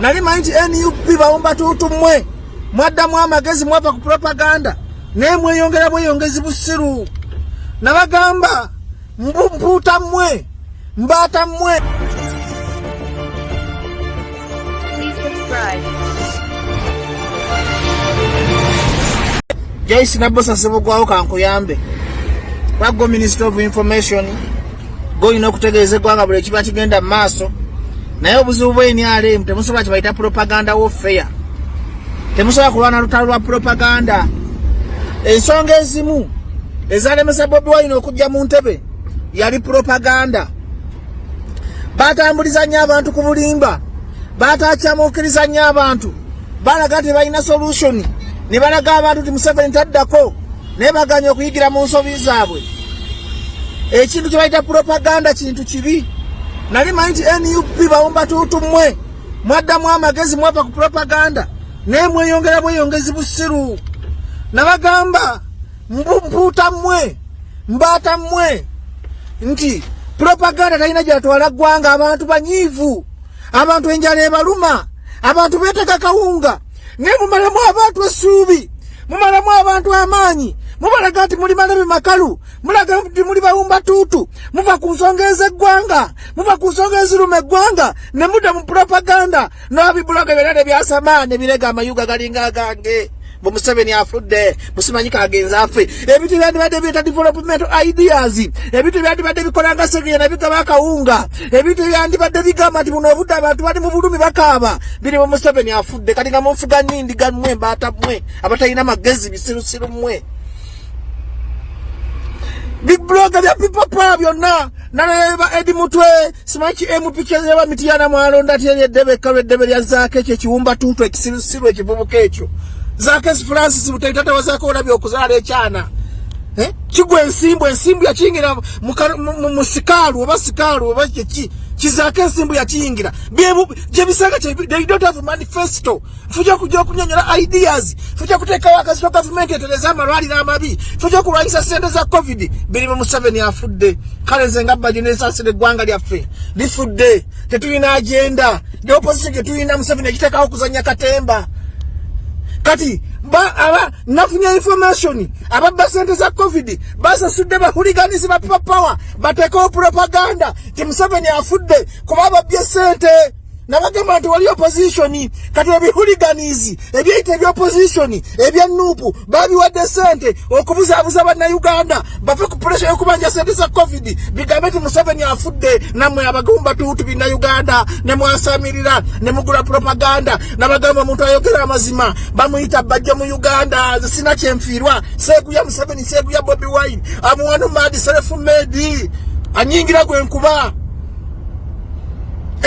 Nali manti NUP bawumba tutu mwe. Mwaddamu amagezi mwava ku propaganda. Ne mweyongezi busiru. Nabagamba mputa mwe. Mbata mwe. Please subscribe. Jaisi nabosa sebogwawo kankuyambe. Wago Minister of Information go ino kutegeeze gwanga bule kiba kigenda maaso. Naye obuzibu bweni ale temusobola kibayita propaganda warfare. Temusobola kulwana lutalo lwa propaganda. Ensonga ezimu ezalemesa Bobi Wine okujja mu ntebe yali propaganda. Batambuliza nnyo abantu ku bulimba, batacyamuukiriza nnyo abantu, balaga nti balina solution, ne balaga abantu nti Museveni taddako, ne baganya okuyigira mu nsobi zaabwe. Ekintu kye bayita propaganda kintu kibi. Nali manti NUP bawumba tutu mwe. Mwaddamu amagezi mwava ku propaganda. Ne mweyongezi busiru. Nabagamba mputa mwe. Mbata mwe. Nti propaganda talina gyatwala ggwanga, abantu banyiivu. Abantu enjala ebaluma. Abantu beetega kawunga. Ne mumalamu abantu essuubi. Mumalamu abantu amaanyi. Mubalaga nti muli malabe makalu. Mulaga nti muli bawumba tutu. Muva ku nsonga ez'eggwanga. Muva ku nsonga eziruma eggwanga. Ne mudda mu propaganda. N'abibuloga birane byasamaane birega amayuga galinga agange. Museveni afudde, Musimanyi agenza afe. Ebintu byandibadde byeta development ideas. Ebintu byandibadde bikolanga segenya na bigaba kawunga. Ebintu byandibadde bigamba nti buno obudde abantu bali mu bulumi bakaaba. Biri mu Museveni afudde. Kati nga mufuga nnindi gammwe mbata mmwe. Abatalina magezi bisirusiru mmwe. Big blogger bya people power byonna. Naleba Edi Mutwe, Simanyi MPK yaba mitiyana mwalonda tyeri eddebe kalwe eddebe lya Zaake ekyo kiwumba tutu ekisirusiru ekivubuka ekyo. Zaake Francis mutaitata wazako olabye okuzaala ekyana. Kigwe ensimbu yakingira mu sikalu oba sikalu oba Kizaake ensimbu yakingira. Gye bisanga they don't have manifesto. Fuja kujja okunyonyola ideas. Fuja kuteekawo akazi ka government etereza amalwaliro amabi. Fuja kulwanyisa ssente za COVID. Biri mu Museveni afudde. Kale nze nga Badru n'ensaasira eggwanga lyaffe lifudde. Tetulina agenda. The opposition tetulina Museveni ekiteekawo okuzannya katemba. Kati nafunya information ababba sente za COVID basasudde bahuliganizi ba people power bateekawo propaganda ti Museveni afudde kuba babbye sente. Nabagamba nti wali opposition kati ebihuliganizi ebyeyita ebyopposition ebyannuupu babiwadde sente okubuzaabuza bannayuganda bave ku pressure y'okubanja sente za COVID bigambe nti Museveni afudde. Nammwe abagumba tuutu binnayuganda ne mwasamirira ne mugula propaganda. Nabagamba omuntu ayogera amazima bamuyita bajja mu Uganda sina kyenfiirwa. Seeguya Museveni seeguya Bobi Wine amuwanu madi self-made anyingira gwenkuba.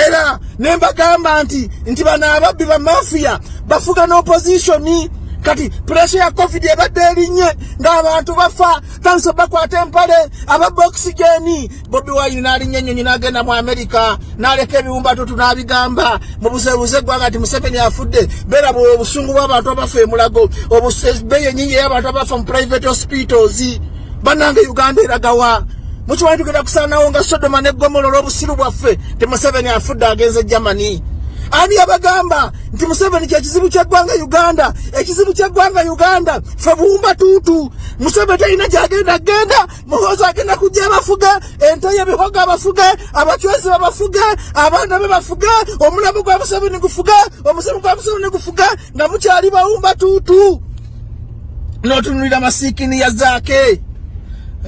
Era nembagamba nti bano ababbi ba mafia bafuga n'opposition. Kati pressure ya COVID ebadde erinye ng'abantu bafa tanso bakwata empale ababba oxygeni. Bobi Wine n'alinnya ennyonyi n'agenda mu America n'aleka ebiwumba tutu n'abigamba mu busebuze eggwanga nti Museveni afudde. Beera obusungu bw'abantu abafa emulago obubbeeyi ennyingi ey'abantu abafa mu private hospitals. Bannange Uganda eragawa. Mukimanyi tugenda kusaanawo nga Sodoma ne Gomora olw'obusiru bwaffe ti Museveni afudde agenze Germany. Ani abagamba nti Museveni kye kizibu ky'eggwanga Uganda. Ekizibu ky'eggwanga Uganda ffe buwumba tuutu. Museveni talina gy'agenda genda. Muhoozi agenda kujja abafuga, ente y'ebihogo abafuga, abachwezi babafuga, abaana be bafuga, omulamu gwa Museveni gufuga, omuzimu gwa Museveni gufuga nga mukyali bawumba tuutu. N'otunulira masiikini ya Zaake.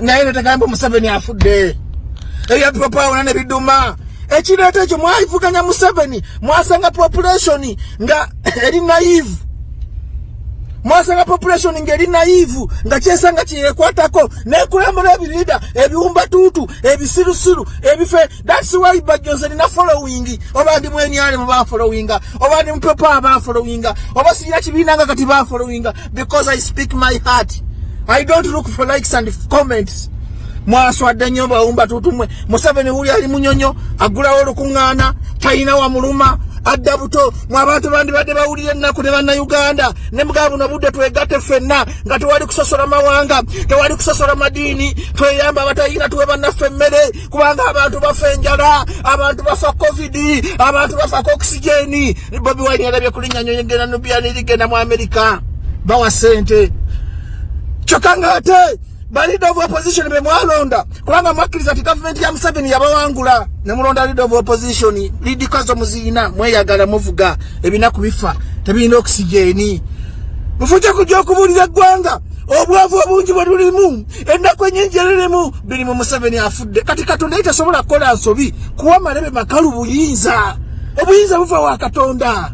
Naye netakamba Museveni afudde. Eya power ne biduma. Ekireeta ekyo mwayivuganya Museveni mwasanga population nga eri naive. Mwasanga population nga eri naive nga kyesanga kyekwatako nekulembera ebirida ebiwumba tuutu ebisirusiru ebife. That's why Bajoze na following oba ndi mwenyale muba following oba ndi mpepa aba following oba siyina kibinanga kati ba following because I speak my heart. I don't look for likes and comments. Mwaswadde nnyo bawumba tutu mwe. Museveni uli ali munyonyo agulawo olukuŋŋaana talina wa muluma adda buto mu abantu bandi badde bawulira ennaku ne bannayuganda ne mugabu no budde twegatte ffenna nga tewali kusosola mawanga tewali kusosola madiini tweyamba abatayina tuwe bannaffe emmere kubanga abantu bafa enjala abantu bafa covid abantu bafa oxygeni Bobi Wine yalabye kulinnyanyo yegenda nubiani ligenda mu Amerika bawa sente chokanga ate leader of opposition be mwalonda kubanga mwakiriza ati government ya Museveni yabawangula ne mulonda leader of opposition lidikazo muzina mweyagala muvuga ebinaku bifa tebina oxygeni mufuje kujja okubulira gwanga obwavu obungi bwerulimu ennaku enyenjereremu biri mu Museveni afudde kati Katonda itasobola kukola nsobi kuwa malebe makalu buyinza obuyinza buva wa Katonda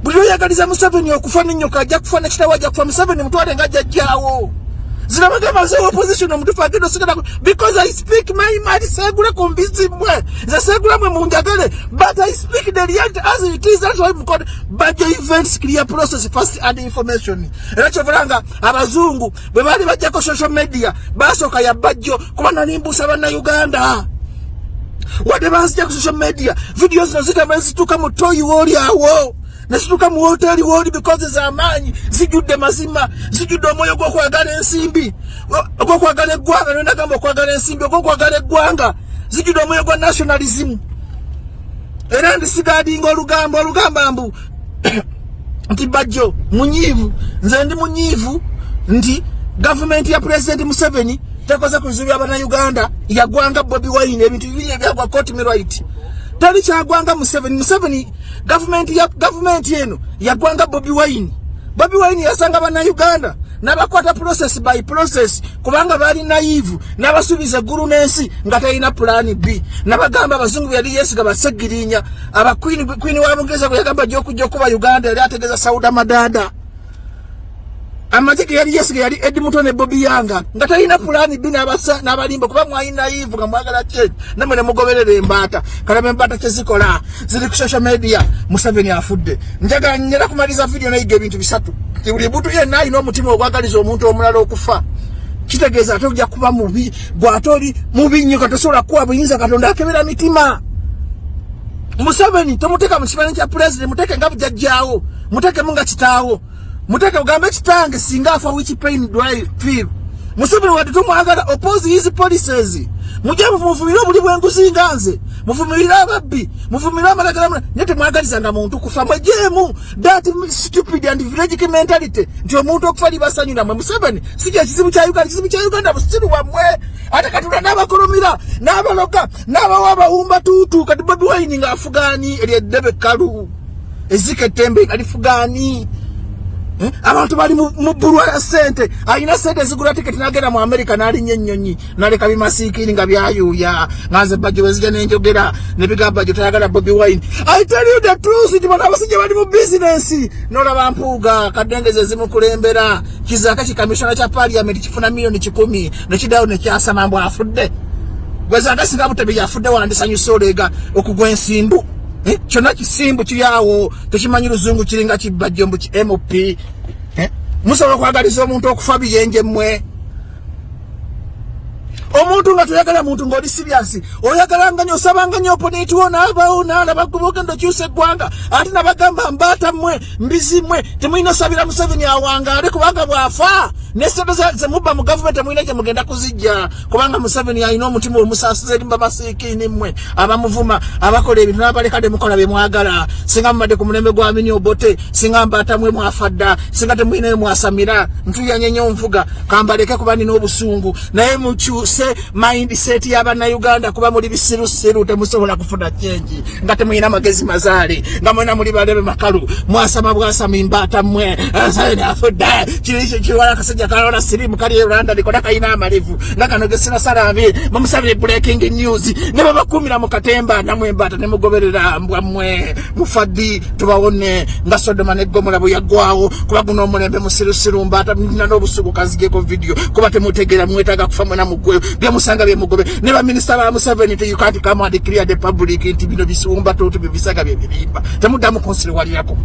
buli oyagaliza Museveni okufa n'ennyoka ajja kufa n'ekitawo ajja kufa Museveni mutwale nga ajjajjaawo zinabagamba ze opposition omutufu agenda osigala because I speak my mind segula ku mbizi mwe ze segula mwe munjagale but I speak the reality as it is. That's why mukode budget events clear process first and information era kyovulanga abazungu bwe bali bajja ko social media basoka ya bajjo kubana nimbusa bana Uganda wade basija ku social media videos zitamanzituka mu toyi woli awo nasituka mu hoteli woli because za manyi zijudde mazima zijudde omwoyo gwo kwagala ensimbi gwo kwagala eggwanga nenda gamba kwagala ensimbi gwo kwagala eggwanga zijudde omwoyo gwa nationalism era ndisigadinga olugamba mbu nti bajjo munyivu nze ndi munyivu nti government ya President Museveni tekoze kuzibya abana Uganda yagwanga Bobi Wine ebintu bibiri ebyagwa court me right tali kyagwanga Museveni government yeno yagwanga Bobi Wine yasanga abana Uganda nabakwata process by process kubanga bali naive nabasubiza guru nensi nga tayina plan B nabagamba abazungu yali yesiga basegirinya aba queen wa Bungereza yagamba jokujja kuba Uganda yali ategeza Sauda Madada amajike yali yesiga yali Edmonton ne Bobi Yanga nga tayina plan B n'abalimba kuba mwayina naive nga mwagala change namwe ne mugoberere embata kalabe embata kyezikola ziri ku social media Museveni afudde njaga nyera kumaliza video nayiga ebintu bisatu buli butu yenna alina omutima ogwagaliza omuntu omulala okufa kitegeeza ate ojja kuba mubi gwatoli mubi nnyo katosobola kuwa buyinza Katonda akebera mitima Museveni tomuteka mu kifaananyi kya president muteke nga bujajjaawo muteke munga kitaawo muteke ugambe kitange singa afa which pain do I feel Museveni wadi tumwagala oppose his policies mujja muvumira buli bwenguzi nganze muvumira ababbi muvumira amalagala nyete mwagaliza nga muntu kufa mwejemu that stupid and village mentality ndio muntu okufa libasanyira mwe Museveni sije kizibu kya Uganda busiru wamwe ate katula n'abakolomira n'abaloka n'abawaba umba tutu kati Bobi Wine nga afugani eryedebe kalu ezike tembe alifugani abantu bali mu bulwa ya sente ayina sente zigula ticket nagenda mu America nali nyennyonyi naleka bimasikiri nga byayuya ngaze bajjo wezija nenjogera nebigamba bajjo tayagala Bobi Wine. I tell you the truth it bana basije bali mu business nola bampuga kadengeze zimu kulembera kizaka kikamishona cha parliament kifuna milioni 10 nekidawo nekyasa mambo afudde gweza ndasinga butebe yafudde wandisanya solega okugwa ensimbu kyonna kisimbu kiryawo tekimanyi luzungu kiringa kibajjo mbu ki MOP musobola kwagaliza omuntu okufa biyenje mmwe omuntu nga toyagala muntu ng'oli serious oyagalanga nyo osabanga nyo opponent wo n'abawo n'alaba ogenda okyusa eggwanga ate nabagamba mbaata mmwe mbizi mmwe temulina osabira Museveni awangaale kubanga bw'afa n'essente ze mubba mu gavumenti temulina gye mugenda kuzijja kubanga Museveni alina omutima omusaasiza eri babasiikiini mmwe abamuvuma abakola ebintu n'abaleka temukola bye mwagala singa mumadde ku mulembe gwa Amini Obote singa mbaata mmwe mwafadda singa temulina mwasamira ntuyanye nnyo nvuga kambaleke kuba nina obusungu naye mukyuse mindset y'abana Uganda kuba muri bisirusiru temusobola kufuna change nga temuyina magezi mazaale nga mwena muri balebe makalu mwasama bwasama imbata mmwe asale afudda kirisho kiwala kasajja kalona sirimu kali Rwanda likola kayina amalevu nakanogesina salambe bamusabire breaking news ne babakumira mu katemba namwe mbata ne mugoberera mbwa mmwe mufaddi tubawone nga Sodoma ne Gomora buyagwawo kuba guno omulembe musirusiru mbata nina n'obusugu kazigeko video kuba temutegera mwetaga kufa mwena mugwe bya musanga bya mugobe ne ba minister ba Museveni you can't come and clear the public nti bino bisumba toto bibisaga bya birimba temudamu konsili wali yako